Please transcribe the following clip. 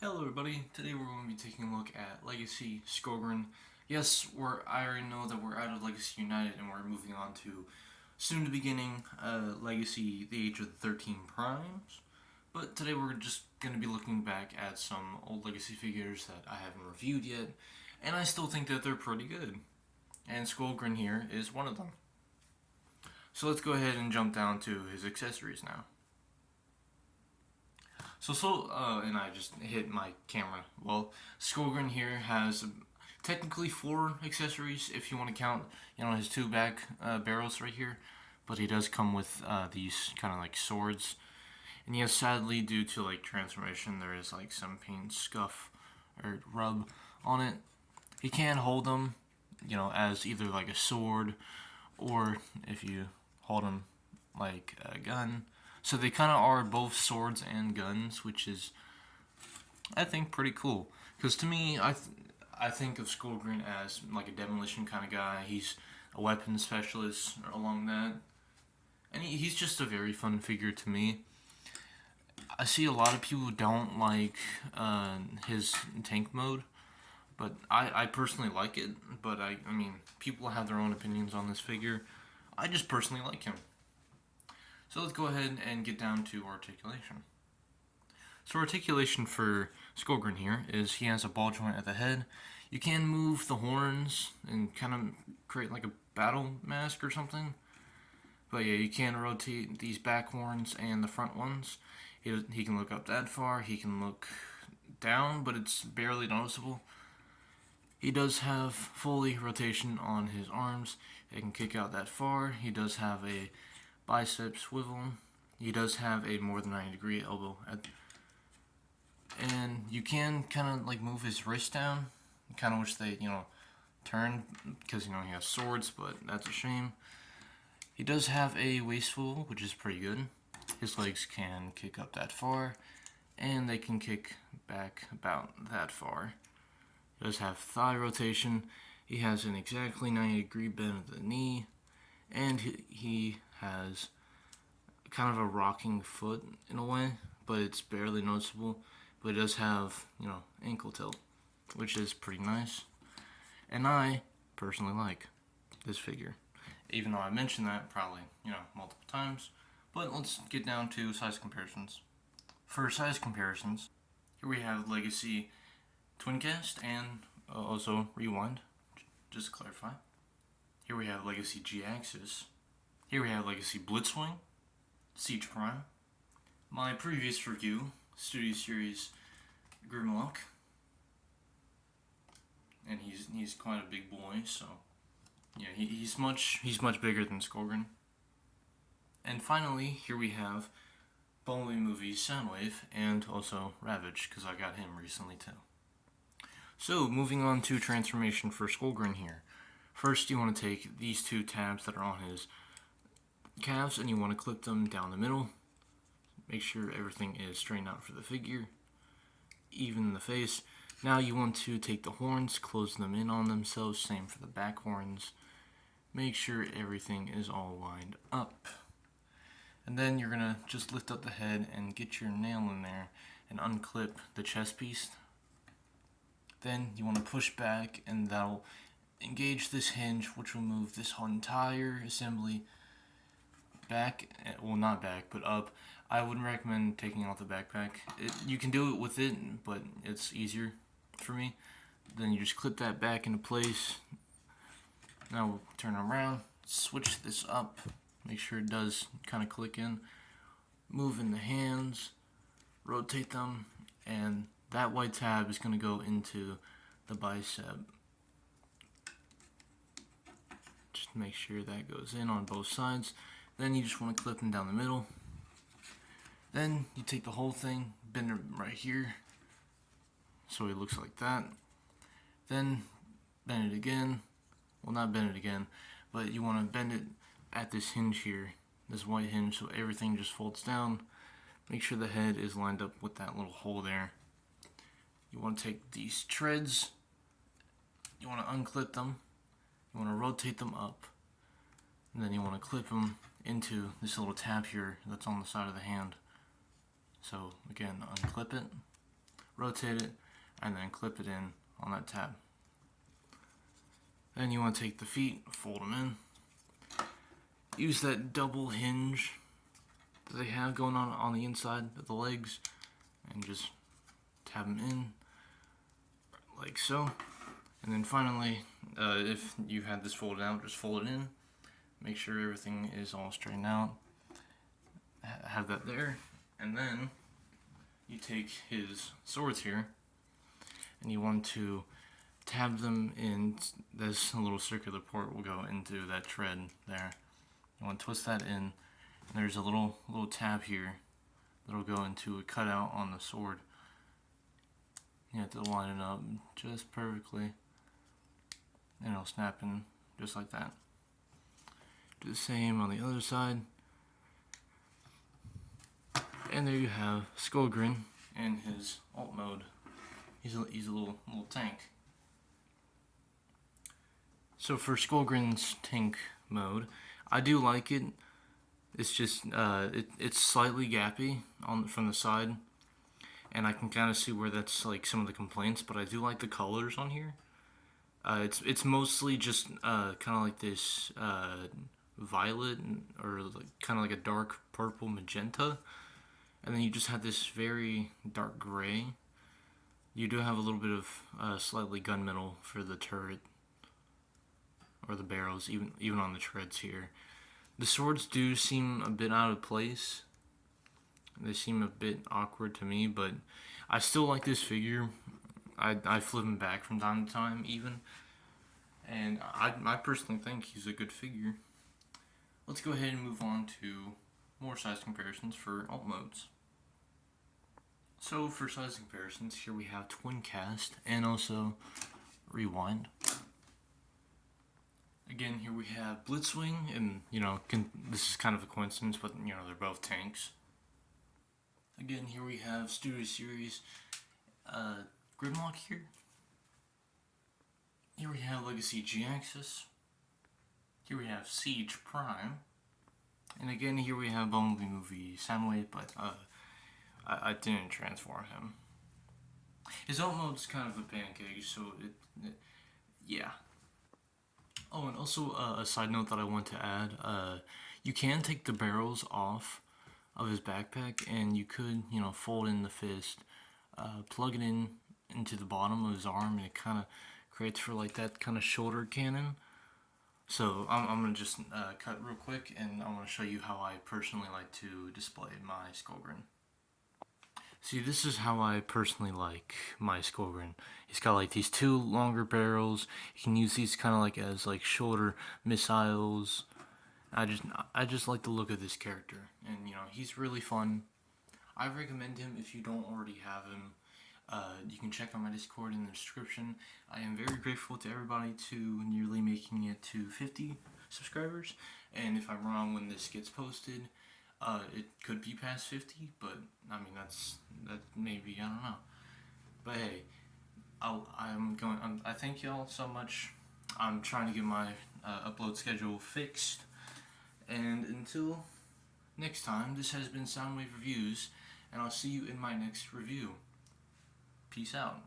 Hello everybody, today we're going to be taking a look at Legacy Skullgrin. Yes, I already know that we're out of Legacy United and we're moving on to soon to beginning Legacy The Age of the 13 Primes. But today we're just going to be looking back at some old Legacy figures that I haven't reviewed yet, and I still think that they're pretty good. And Skullgrin here is one of them. So let's go ahead and jump down to his accessories now. And I just hit my camera. Well, Skullgrin here has technically 4 accessories if you want to count, his 2 back barrels right here. But he does come with these kind of like swords. And yes, sadly, due to like transformation, there is like some paint scuff or rub on it. He can hold them, as either like a sword or if you hold them like a gun. So they kind of are both swords and guns, which is, I think, pretty cool. Because to me, I think of Skullgrin as like a demolition kind of guy. He's a weapons specialist along that. And he's just a very fun figure to me. I see a lot of people who don't like his tank mode. But I personally like it. But I mean, people have their own opinions on this figure. I just personally like him. So let's go ahead and get down to articulation. So articulation for Skullgrin here is he has a ball joint at the head. You can move the horns and kind of create like a battle mask or something. But yeah, you can rotate these back horns and the front ones. He can look up that far. He can look down, but it's barely noticeable. He does have fully rotation on his arms. He can kick out that far. He does have a bicep swivel. He does have a more than 90-degree elbow. And you can kind of like move his wrist down. I kind of wish they, turned because, he has swords, but that's a shame. He does have a waist swivel, which is pretty good. His legs can kick up that far, and they can kick back about that far. He does have thigh rotation. He has an exactly 90-degree bend of the knee, and he has kind of a rocking foot in a way, but it's barely noticeable. But it does have, ankle tilt, which is pretty nice. And I personally like this figure, even though I mentioned that probably, multiple times. But let's get down to size comparisons. For size comparisons, here we have Legacy Twincast and also Rewind, just to clarify. Here we have Legacy G-Axis. Here we have Legacy Blitzwing, Siege Prime. My previous review, Studio Series Grimlock. And he's quite a big boy, so yeah, he's much bigger than Skullgrin. And finally, here we have Bumblebee Movie Soundwave and also Ravage, because I got him recently too. So moving on to transformation for Skullgrin here. First, you want to take these 2 tabs that are on his calves and you want to clip them down the middle. Make sure everything is straightened out for the figure, even the face. Now you want to take the horns, close them in on themselves, same for the back horns. Make sure everything is all lined up. And then you're going to just lift up the head and get your nail in there and unclip the chest piece. Then you want to push back and that'll engage this hinge, which will move this whole entire assembly back, well, not back, but up. I wouldn't recommend taking off the backpack. You can do it with it, but it's easier for me. Then you just clip that back into place. Now we'll turn around, switch this up, make sure it does kind of click in. Move in the hands, rotate them, and that white tab is going to go into the bicep. Just make sure that goes in on both sides. Then you just want to clip them down the middle. Then you take the whole thing, bend it right here, so it looks like that. Then bend it again. Well, not bend it again, but you want to bend it at this hinge here, this white hinge, so everything just folds down. Make sure the head is lined up with that little hole there. You want to take these treads, you want to unclip them, you want to rotate them up, and then you want to clip them into this little tab here that's on the side of the hand. So again, unclip it, rotate it, and then clip it in on that tab. Then you want to take the feet, fold them in. Use that double hinge that they have going on the inside of the legs, and just tab them in like so. And then finally, if you had this folded out, just fold it in. Make sure everything is all straightened out. Have that there. And then you take his swords here, and you want to tab them in. This little circular port will go into that tread there. You want to twist that in, and there's a little tab here that'll go into a cutout on the sword. You have to line it up just perfectly, and it'll snap in just like that. Do the same on the other side. And there you have Skullgrin in his alt mode. He's a little tank. So for Skullgrin's tank mode, I do like it. It's just it's slightly gappy from the side, and I can kind of see where that's like some of the complaints. But I do like the colors on here. It's mostly just kind of like this violet or like, kind of like a dark purple magenta, and then you just have this very dark gray. You do have a little bit of slightly gunmetal for the turret or the barrels, even on the treads here. The swords do seem a bit out of place. They seem a bit awkward to me, but I still like this figure. I flip him back from time to time even. And I personally think he's a good figure. Let's go ahead and move on to more size comparisons for alt modes. So for size comparisons, here we have twin cast and also rewind. Again, here we have Blitzwing, and this is kind of a coincidence, but they're both tanks. Again, here we have Studio Series Grimlock here. Here we have Legacy G-Axis. Here we have Siege Prime. And again, here we have Bumblebee Movie Soundwave, but I didn't transform him. His alt mode is kind of a pancake, so yeah. Oh, and also a side note that I want to add, you can take the barrels off of his backpack, and you could, fold in the fist, plug it into the bottom of his arm, and it kind of creates for like that kind of shoulder cannon. So I'm going to just cut real quick, and I want to show you how I personally like to display my Skullgrin. See, this is how I personally like my Skullgrin. He's got like these two longer barrels. You can use these kind of like as like shoulder missiles. I just like the look of this character, and he's really fun. I recommend him if you don't already have him. You can check out my Discord in the description. I am very grateful to everybody to nearly making it to 50 subscribers, and if I'm wrong when this gets posted, it could be past 50, but I mean that maybe, I don't know. But hey, I thank y'all so much. I'm trying to get my upload schedule fixed, and until next time, this has been Soundwave Reviews, and I'll see you in my next review. Peace out.